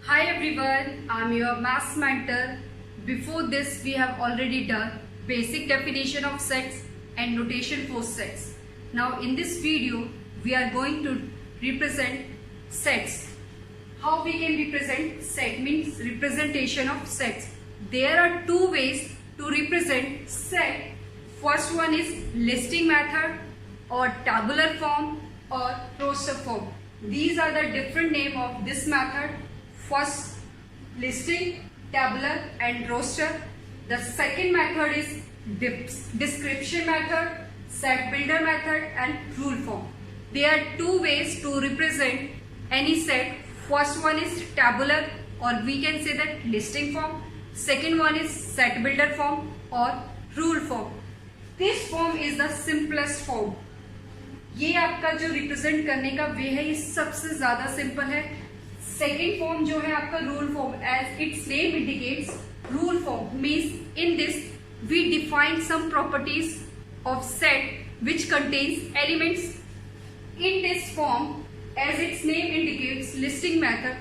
Hi everyone, I'm your maths mentor. Before this, we have already done basic definition of sets and notation for sets. Now in this video, we are going to represent sets. How we can represent set means representation of sets. There are two ways to represent set. First one is listing method or tabular form or roster form. These are the different name of this method. First, listing, tabular and roster. The second method is description method, set builder method and rule form. There are two ways to represent any set. First one is tabular or we can say that listing form. Second one is set builder form or rule form. This form is the simplest form. ये आपका जो represent करने का वे है ये सबसे ज्यादा simple है. सेकेंड फॉर्म जो है आपका rule form, as its name indicates rule form means in this we define some properties of set which contains elements. In this form as its name indicates listing method.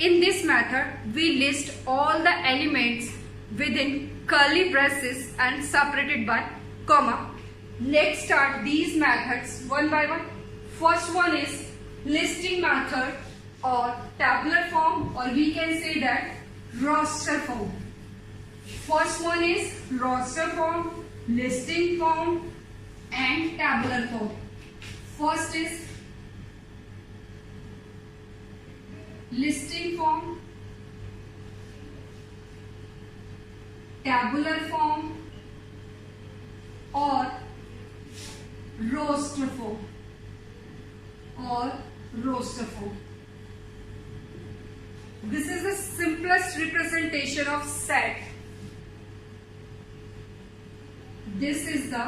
In this method, we list all the elements within curly braces and separated by comma. Let's start these methods one by one. First one is listing method or tabular form, or we can say that roster form. First one is roster form, listing form and tabular form. First is listing form, tabular form or roster form This is the simplest representation of set. This is the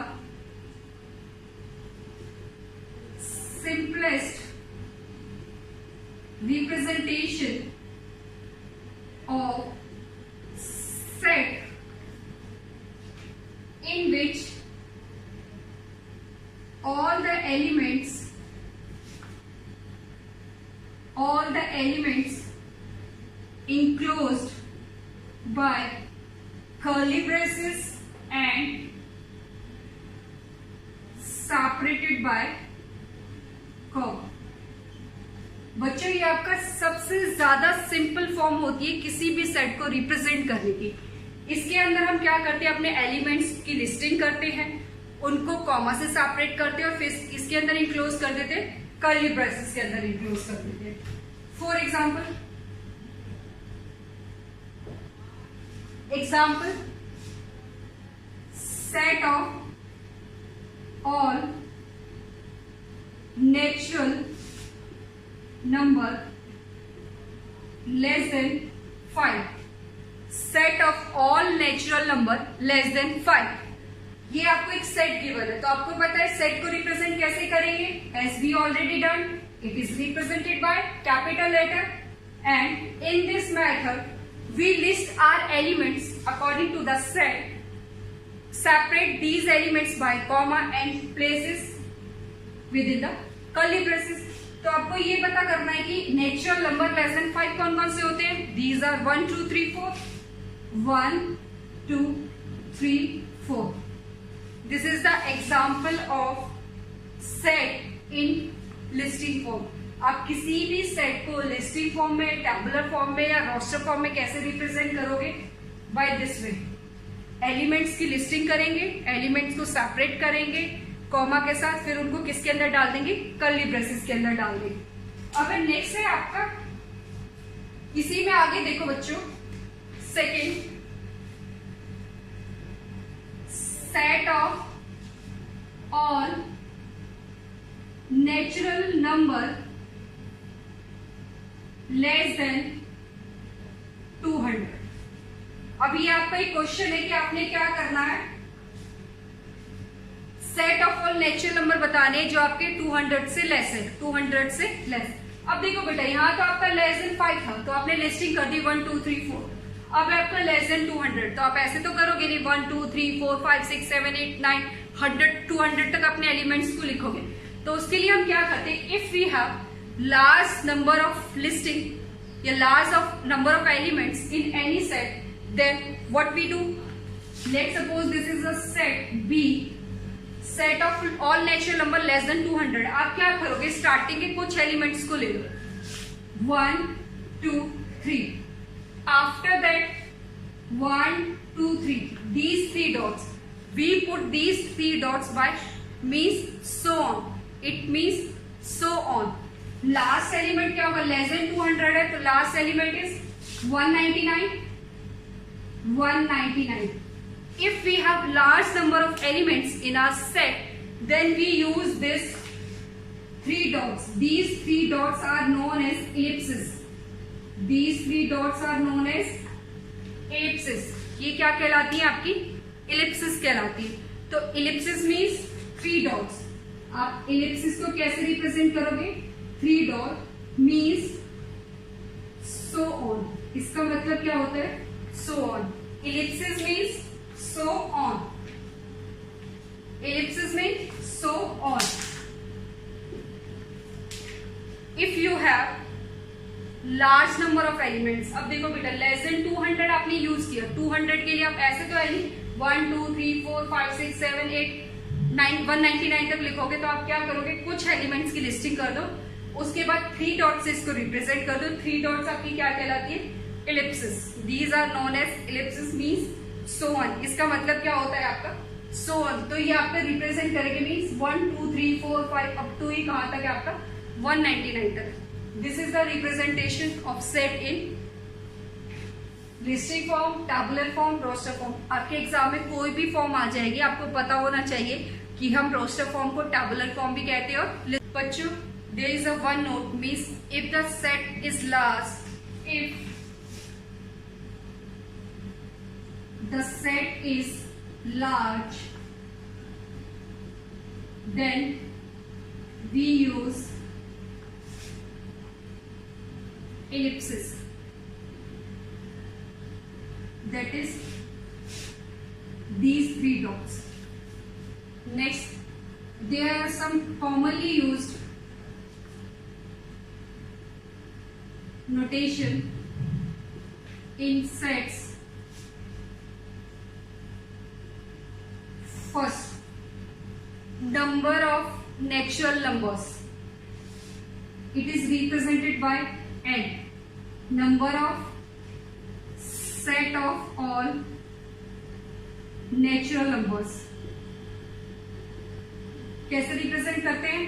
simplest representation of set in which all the elements enclosed by curly braces and separated by comma. बच्चों ये आपका सबसे ज्यादा simple form होती है किसी भी set को रिप्रेजेंट करने की. इसके अंदर हम क्या करते हैं, अपने एलिमेंट्स की लिस्टिंग करते हैं, उनको कॉमा से सेपरेट करते हैं और फिर इसके अंदर इंक्लोज कर देते हैं, कर्ली ब्रेसेस के अंदर इंक्लोज कर देते हैं. For example set of all natural number less than 5. Set of all natural number less than 5. ये आपको एक सेट गिवन है तो आपको पता है सेट को रिप्रेजेंट कैसे करेंगे. As we already done, it is represented by capital letter and in this method we list our elements according to the set, separate these elements by comma and places within the curly braces. तो आपको ये पता करना है कि natural number less than 5 कौन कौन से होते हैं. These are 1 2 3 4. 1 2 3 4. This is the example of set in listing form. आप किसी भी सेट को लिस्टिंग फॉर्म में, टेबुलर फॉर्म में या रोस्टर फॉर्म में कैसे रिप्रेजेंट करोगे, बाय दिस वे. एलिमेंट्स की लिस्टिंग करेंगे, एलिमेंट्स को सेपरेट करेंगे कॉमा के साथ, फिर उनको किसके अंदर डाल देंगे, कर्ली ब्रेसेस के अंदर डाल देंगे. अब नेक्स्ट है आपका, इसी में आगे देखो बच्चों, second set of all natural number less than 200. अब ये आपका एक क्वेश्चन है कि आपने क्या करना है, set of all natural number बताने जो आपके 200 से लेस है, 200 से लेस. अब देखो बेटा यहाँ तो आपका लेस देन 5 था तो आपने लिस्टिंग कर दी 1 2 3 4. अब आपका लेस देन 200 तो आप ऐसे तो करोगे नहीं 1 2 3 4 5 6 7 8 9 100 200 तक अपने एलिमेंट्स को लिखोगे. तो उसके लिए हम क्या करते हैं, if we have large number of listing या large of number of elements in any set, then what we do? Let's suppose this is a set B, set of all natural number less than 200. आप क्या करोगे? Starting के कुछ elements को ले लो, 1 2 3. After that 1 2 3, these 3 dots, we put these 3 dots by means so on. It means so on. Last element क्या होगा? Less than 200 है तो last element is 199. 199. If we have large number of elements in our set, then we use this 3 dots. These 3 dots are known as ellipses. These 3 dots are known as ellipses. ये क्या कहलाती है? आपकी ellipses कहलाती है. तो ellipses means 3 dots. आप ellipses को कैसे रिप्रेजेंट करोगे? 3 डॉट मीन्स सो ऑन. इसका मतलब क्या होता है? So on. Ellipsis means so on. Ellipsis means so on. If you have large number of elements, अब देखो बेटा लेस देन 200 आपने यूज किया. 200 के लिए आप ऐसे तो है नहीं 1 2 3 4 5 6 7 8 9 199 तक लिखोगे. तो आप क्या करोगे? कुछ एलिमेंट्स की लिस्टिंग कर दो, उसके बाद 3 डॉट से इसको रिप्रेजेंट कर दो. 3 डॉट्स आपकी क्या कहलाती है? Ellipsis. These are known as ellipsis means so on. इसका मतलब क्या होता है आपका? So on. तो ये आपका रिप्रेजेंट करेंगे मीन्स 1 2 3 4 5 अप टू ही कहां तक है आपका? 199 तक. This is the representation of set in listing form, tabular form, roster form. आपके एग्जाम में कोई भी फॉर्म आ जाएगी, आपको पता होना चाहिए कि हम रोस्टर फॉर्म को टैबुलर फॉर्म भी कहते हैं. और बच्चों there is a one note means if the set is large, if the set is large, then we use ellipsis. That is these 3 dots. Next, there are some commonly used notation in sets. First, number of natural numbers. It is represented by n. Number of set of all natural numbers. कैसे represent करते हैं?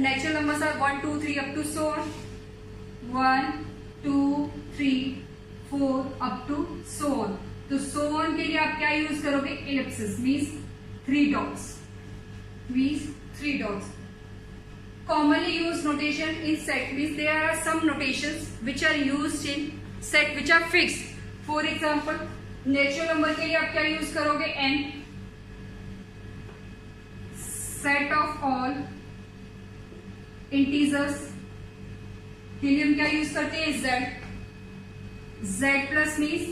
Natural numbers are 1 2 3 up to so on. 1 2 3 4 up to so on. तो so on के लिए आप क्या use करोगे? Ellipsis means 3 dots. Means 3 dots. Commonly used notation in set means there are some notations which are used in set which are fixed. For example, natural number के लिए आप क्या यूज करोगे? n. Set of all integers के लिए हम क्या use करते हैं? z. z plus means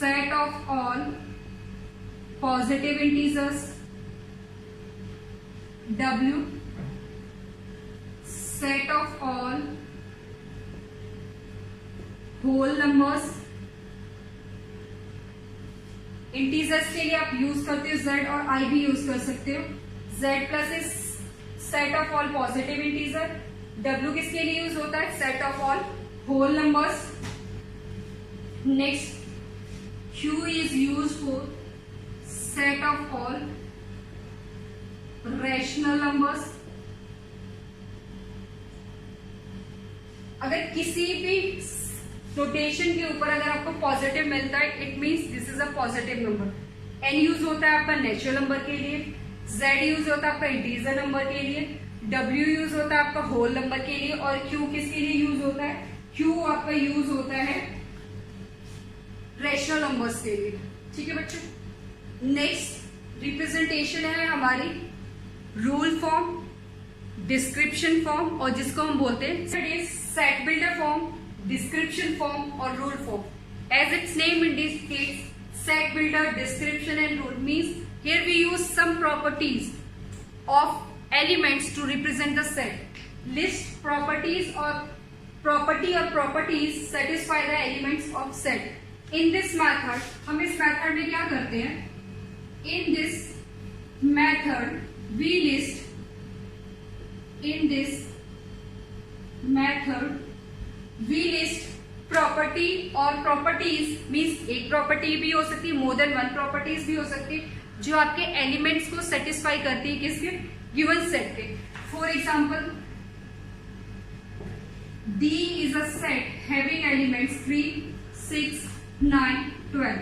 set of all positive integers. w. Set of all whole numbers. Integers के लिए आप यूज करते हो z और i भी यूज कर सकते हो. z plus is set of all positive integer. w किसके लिए यूज होता है? Set of all whole numbers. Next, q is use for set of all rational numbers. अगर किसी भी नोटेशन के ऊपर अगर आपको पॉजिटिव मिलता है, it means this is a positive number. n use होता है आपका नेचुरल नंबर के लिए. z यूज होता है आपका इंटीजर नंबर के लिए. w यूज होता है आपका होल नंबर के लिए. और q किसके लिए यूज होता है? q आपका यूज होता है रैशनल नंबर्स के लिए. ठीक है बच्चों. नेक्स्ट रिप्रेजेंटेशन है हमारी रूल फॉर्म, डिस्क्रिप्शन फॉर्म और जिसको हम बोलते हैं set builder form, description form और rule form. As its name indicates, set builder, description and rule means here we use some properties of elements to represent the set. List properties or property or properties satisfy the elements of set. In this method, हम इस method में क्या करते हैं? In this method we list property और properties means एक property भी हो सकती है, मोर देन वन प्रॉपर्टीज भी हो सकती है जो आपके एलिमेंट्स को सेटिस्फाई करती है किसके गिवन सेट के. For example D is a set having elements 3, 6, 9, 12.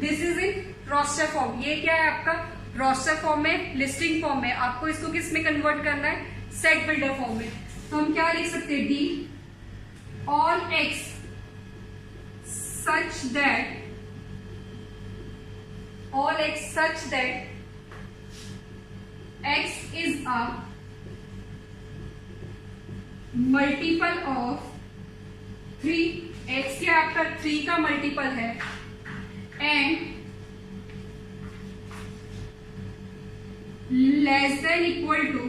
This is in roster form. ये क्या है आपका roster फॉर्म में, लिस्टिंग फॉर्म में. आपको इसको किस में कन्वर्ट करना है? सेट बिल्डर फॉर्म में. तो हम क्या लिख सकते हैं? D all X such that X is a multiple of 3. X क्या आपका 3 का मल्टीपल है and less than equal to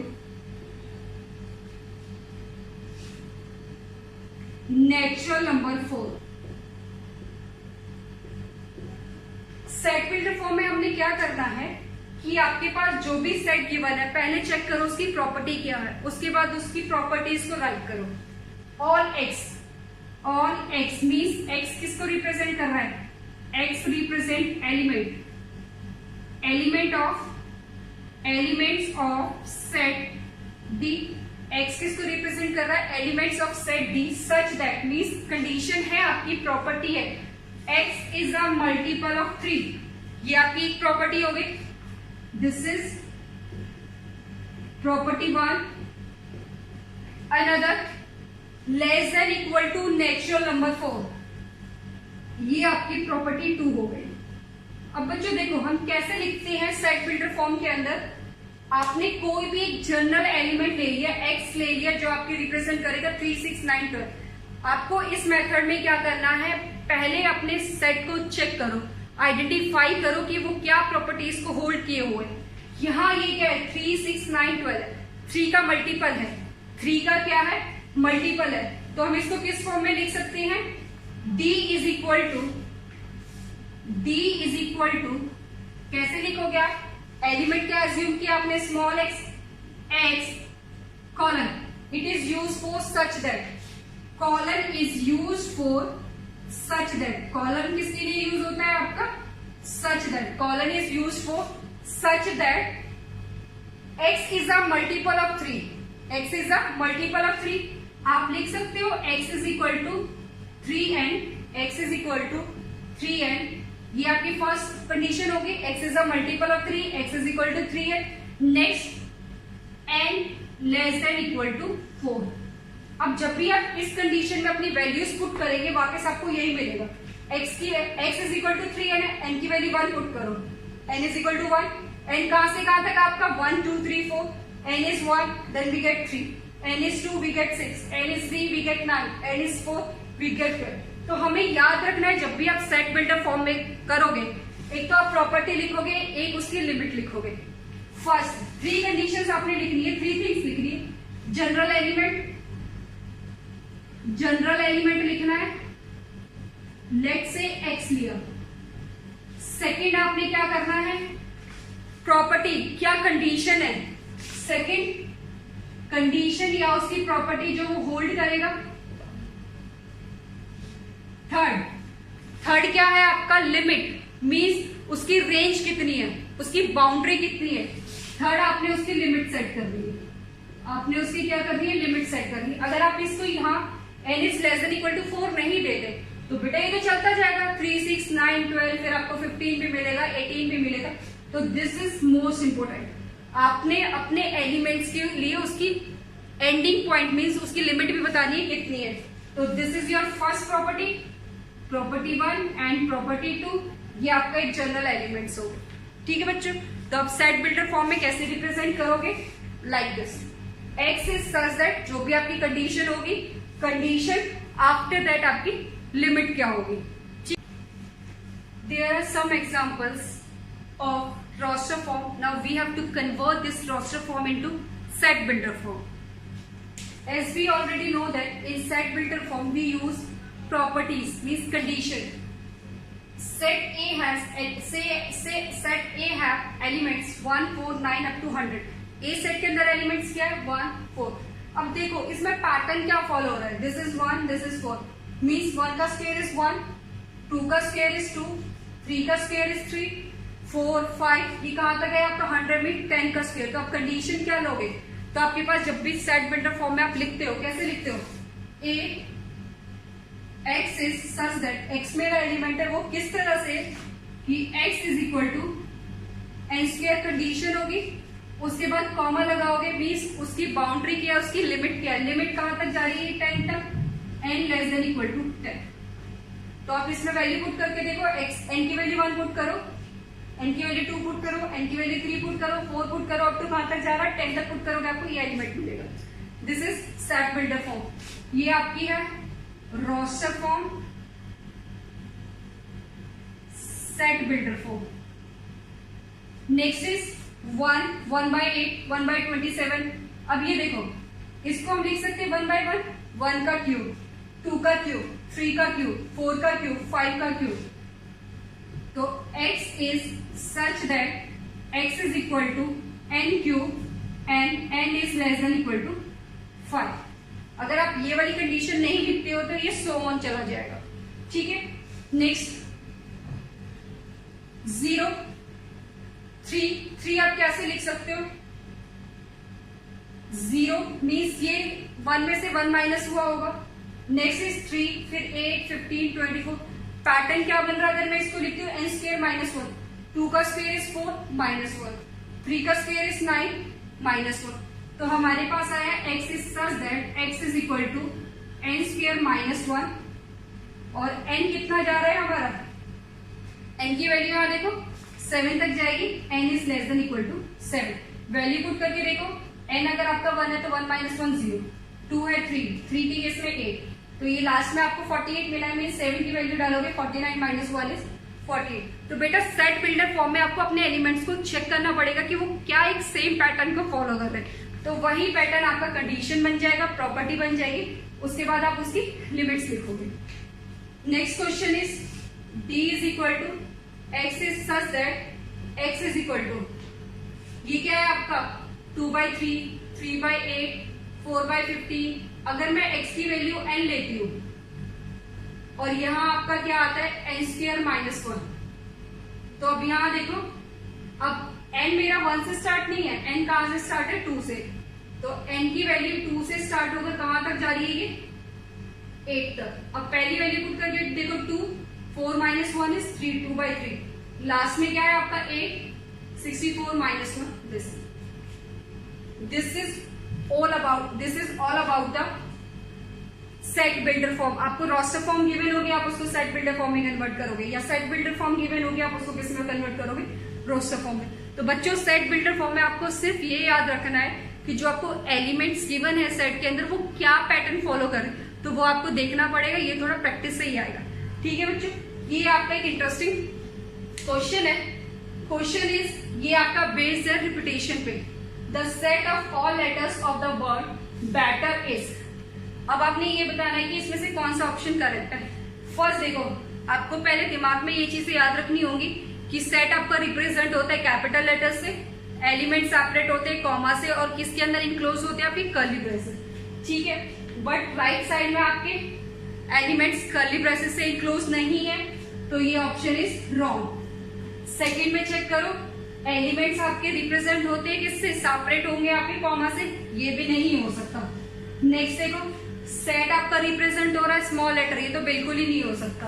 natural number 4. Set builder form में हमने क्या करना है कि आपके पास जो भी सेट गिवन है पहले चेक करो उसकी प्रॉपर्टी क्या है, उसके बाद उसकी प्रॉपर्टीज को राइट करो. ऑल एक्स मीन्स एक्स किसको रिप्रेजेंट कर रहा है? X represent elements of set D. X किसको रिप्रेजेंट कर रहा है? Elements of set D such that means condition है, आपकी प्रॉपर्टी है x is a multiple of 3. ये आपकी एक प्रॉपर्टी हो गई. This is property 1. Another less than equal to natural number 4. ये आपकी प्रॉपर्टी 2 हो गई. अब बच्चों देखो हम कैसे लिखते हैं सेट बिल्डर फॉर्म के अंदर. आपने कोई भी एक जनरल एलिमेंट ले लिया, x ले लिया जो आपकी रिप्रेजेंट करेगा 3, 6, 9, 12. आपको इस मेथड में क्या करना है? पहले अपने सेट को चेक करो, आइडेंटिफाई करो कि वो क्या प्रॉपर्टीज को होल्ड किए हुए. यहाँ ये क्या है? 3, 6, 9, 12. 3 का मल्टीपल है, 3 का क्या है? मल्टीपल है. तो हम इसको किस फॉर्म में लिख सकते हैं? D इज इक्वल टू कैसे लिखोगे आप? एलिमेंट क्या एज्यूम किया आपने? Small x colon. It is use for such that. Colon is use for such that. Colon किसके लिए यूज होता है आपका? Such that. Colon is use for such that x is a multiple of 3. x is a multiple of 3. आप लिख सकते हो x is equal to 3n. x is equal to 3n. ये आपकी फर्स्ट कंडीशन होगी. x is a multiple of 3. x is equal to 3n. Next n less than equal to 4. अब जब भी आप इस कंडीशन में अपनी वैल्यूज पुट करेंगे वापस आपको यही मिलेगा. x is equal to 3n है, n की वैल्यू 1 पुट करो, n is equal to 1. n कहां से कहां तक आपका? 1, 2, 3, 4. n is 1 then we get 3. n is 2 we get 6. n is 3 we get 9. n is 4 we get 12. तो हमें याद रखना है जब भी आप सेट बिल्डर फॉर्म में करोगे, एक तो आप प्रॉपर्टी लिखोगे, एक उसकी लिमिट लिखोगे. फर्स्ट 3 कंडीशंस आपने लिखनी है, 3 थिंग्स लिखनी है. जनरल एलिमेंट लिखना है. लेट्स से x लिया. सेकंड आपने क्या करना है? प्रॉपर्टी क्या कंडीशन है? सेकंड कंडीशन या उसकी प्रॉपर्टी जो वो होल्ड करेगा. थर्ड क्या है आपका? लिमिट मीन्स उसकी रेंज कितनी है, उसकी बाउंड्री कितनी है. थर्ड आपने उसकी लिमिट सेट कर दी है. आपने उसकी क्या कर दी है? लिमिट सेट कर दी. अगर आप इसको यहाँ n is less than equal to 4 नहीं देते तो बेटा ये तो चलता जाएगा. 3, 6, 9, 12 फिर आपको 15 भी मिलेगा, 18 भी मिलेगा. तो दिस इज मोस्ट इंपोर्टेंट. आपने अपने एलिमेंट्स के लिए उसकी एंडिंग पॉइंट मीन्स उसकी लिमिट भी बतानी है कितनी है. तो this is your first property 1 and property 2. ये आपका एक जनरल एलिमेंट्स होगा. ठीक है बच्चों. तो आप सेट बिल्डर फॉर्म में कैसे रिप्रेजेंट करोगे? Like this. x is such that जो भी आपकी कंडीशन होगी, कंडीशन आफ्टर दैट आपकी लिमिट क्या होगी. There are some examples of roster form. Now we have to convert this roster form into set builder form. As we already know that in set builder form we use properties, means condition. Set A has set A have elements 1, 4, 9 up to 100. A set के अंदर elements क्या है 1, 4. अब देखो इसमें pattern क्या follow हो रहा है. This is 1, this is 4. Means 1 का स्क्वायर इज 1, 2 का स्क्वायर इज 2, 3 का स्क्वायर इज 3, 4, 5. ये कहां तक है आपका 100 में 10 का स्क्वायर. तो आप कंडीशन क्या लोगे. तो आपके पास जब भी सेट बिल्डर फॉर्म में आप लिखते हो कैसे लिखते हो. A x is such that x मेरा एलिमेंट है वो किस तरह से कि x is equal to n square condition होगी. उसके बाद कॉमा लगाओगे मीन्स उसकी बाउंड्री क्या है, उसकी लिमिट क्या है. लिमिट कहां तक जा रही है 10 तक. n less than equal to 10. तो आप इसमें वैल्यू पुट करके देखो. x n की वैल्यू 1 पुट करो, n की वैल्यू 2 पुट करो, n की वैल्यू 3 पुट करो, 4 पुट करो, अब तो कहां तक जा रहा है 10 तक पुट करोगे आपको ये एलिमेंट मिलेगा. This is set builder form. ये आपकी है roster form, set builder form. Next is 1, 1/8, 1/27. अब ये देखो इसको हम लिख सकते हैं 1/1, 1 का क्यूब, 2 का क्यूब, 3 का क्यूब, 4 का क्यूब, 5 का क्यूब. तो x is such that x is equal to n cube and n is less than equal to 5. अगर आप ये वाली कंडीशन नहीं लिखते हो तो ये सो ऑन चला जाएगा. ठीक है. नेक्स्ट 0, 3 आप कैसे लिख सकते हो. 0 मीन्स ये 1 में से 1 माइनस हुआ होगा. नेक्स्ट इज 3, फिर 8, 15, 24. पैटर्न क्या बन रहा है अगर मैं इसको लिखती हूँ n स्क्वायर माइनस 1, 2 का स्क्वायर इज 4 माइनस 1, 3 का स्क्वायर इज 9 माइनस 1. तो हमारे पास आया x is such that x is equal to n square minus 1 और n कितना जा रहा है हमारा. n की वैल्यू यहां देखो 7 तक जाएगी. n is less than equal to 7. Value put करके देखो. n अगर आपका 1 है तो 1 माइनस 1 0, 2 है 3 की केस में 8. तो ये लास्ट में आपको 48 मिला है. 7 की वैल्यू डालोगे 49 माइनस 1 इज 48. तो बेटा सेट बिल्डर फॉर्म में आपको अपने एलिमेंट्स को चेक करना पड़ेगा कि वो क्या एक सेम पैटर्न को फॉलो कर रहे हैं. तो वही पैटर्न आपका कंडीशन बन जाएगा, प्रॉपर्टी बन जाएगी. उसके बाद आप उसकी लिमिट्स लिखोगे. Next question is d is equal to x is such that x is equal to ये क्या है आपका 2/3, 3/8, 4/15. अगर मैं x की वैल्यू n लेती हूं और यहां आपका क्या आता है n स्क्वायर माइनस 1. तो अब यहां देखो अब n मेरा 1 से स्टार्ट नहीं है. n कहां से स्टार्ट है 2 से. तो n की वैल्यू 2 से स्टार्ट होकर कहां तक जा रही है ये 8 तक. अब पहली वैल्यू पुट करके देखो 2, 4 माइनस 1 इज 3, 2/3. लास्ट में क्या है आपका 8, 64 minus 1. This is all about the set builder form. आपको रोस्टर फॉर्म गिवन होगी आप उसको सेट बिल्डर फॉर्म में कन्वर्ट करोगे, या सेट बिल्डर फॉर्म गिवन होगी आप उसको किस में कन्वर्ट करोगे रोस्टर फॉर्म में. तो बच्चों सेट बिल्डर फॉर्म में आपको सिर्फ ये याद रखना है कि जो आपको एलिमेंट्स गिवन है सेट के अंदर वो क्या पैटर्न फॉलो करें. तो वो आपको देखना पड़ेगा. ये थोड़ा प्रैक्टिस से ही आएगा. ठीक है बच्चों. ये आपका एक इंटरेस्टिंग क्वेश्चन है. क्वेश्चन इज ये आपका बेस्ड है रिपीटेशन पे. The set of all letters of the word better is. अब आपने ये बताना है कि इसमें से कौन सा ऑप्शन करेक्ट है. फर्स्ट देखो आपको पहले दिमाग में ये चीजें याद रखनी होगी कि सेट आपका रिप्रेजेंट होता है कैपिटल लेटर से, एलिमेंट सेपरेट होते हैं कॉमा से, और किसके अंदर इंक्लोज होते हैं आपके कर्ली ब्रेसेस. ठीक है. बट राइट साइड में आपके एलिमेंट्स कर्ली ब्रेसेस से इंक्लोज नहीं है, तो ये ऑप्शन इज रॉन्ग. सेकेंड में चेक करो एलिमेंट्स आपके रिप्रेजेंट होते हैं किससे, सेपरेट होंगे आपके कॉमा से, ये भी नहीं हो सकता. नेक्स्ट देखो सेट आपका रिप्रेजेंट हो रहा है स्मॉल लेटर, ये तो बिल्कुल ही नहीं हो सकता.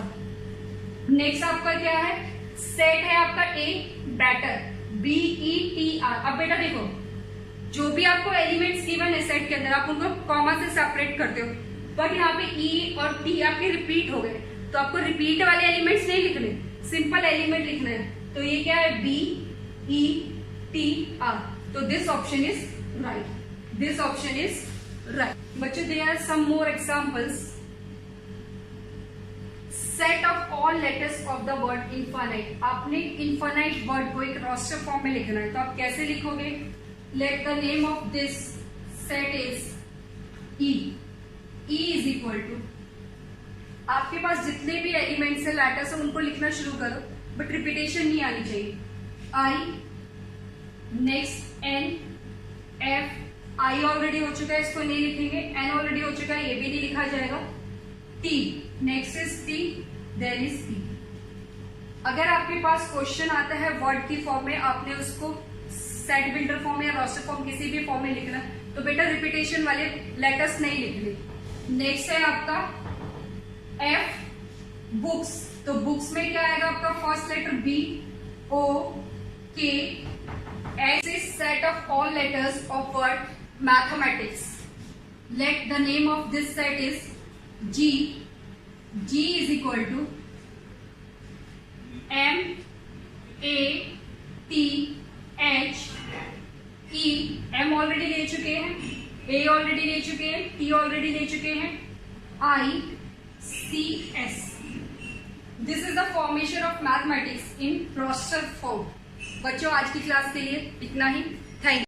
नेक्स्ट आपका क्या है, सेट है आपका ए बैटर, BETR. अब बेटा देखो जो भी आपको एलिमेंट्स गिवन है सेट के अंदर आप उनको कॉमा से सेपरेट करते हो, बट यहाँ पे E और T आपके रिपीट हो गए, तो आपको रिपीट वाले एलिमेंट्स नहीं लिखने, सिंपल एलिमेंट लिखना है. तो ये क्या है BETR. तो this option is right. This option is right. बच्चों there are some more examples. Set of all letters of the word infinite. आपने इनफाइनाइट वर्ड को एक रोस्टर फॉर्म में लिखना है, तो आप कैसे लिखोगे. Let the name of this set is E is equal to, आपके पास जितने भी एलिमेंट्स है लेटर्स है उनको लिखना शुरू करो, बट रिपीटेशन नहीं आनी चाहिए। I, next N, F, I already हो चुका है इसको नहीं लिखेंगे, एन ऑलरेडी हो चुका है ये भी नहीं लिखा जाएगा। T, next is T, then is T. अगर आपके पास क्वेश्चन आता है वर्ड की फॉर्म में, आपने उसको सेट बिल्डर फॉर्म या रोस्टर फॉर्म किसी भी फॉर्म में लिखना, तो बेटा रिपीटेशन वाले लेटर्स नहीं लिखने। नेक्स्ट है आपका एफ, बुक्स, तो बुक्स में क्या आएगा आपका first letter B, O, K, H is set of all letters of word mathematics. Let the name of this set is G, G is equal to M, A, T, H, E, M already ले चुके हैं, ए already ले चुके हैं, T already ले चुके हैं, I, C, S. This is the formation of mathematics in roster form. बच्चों आज की क्लास के लिए इतना ही। Thank you.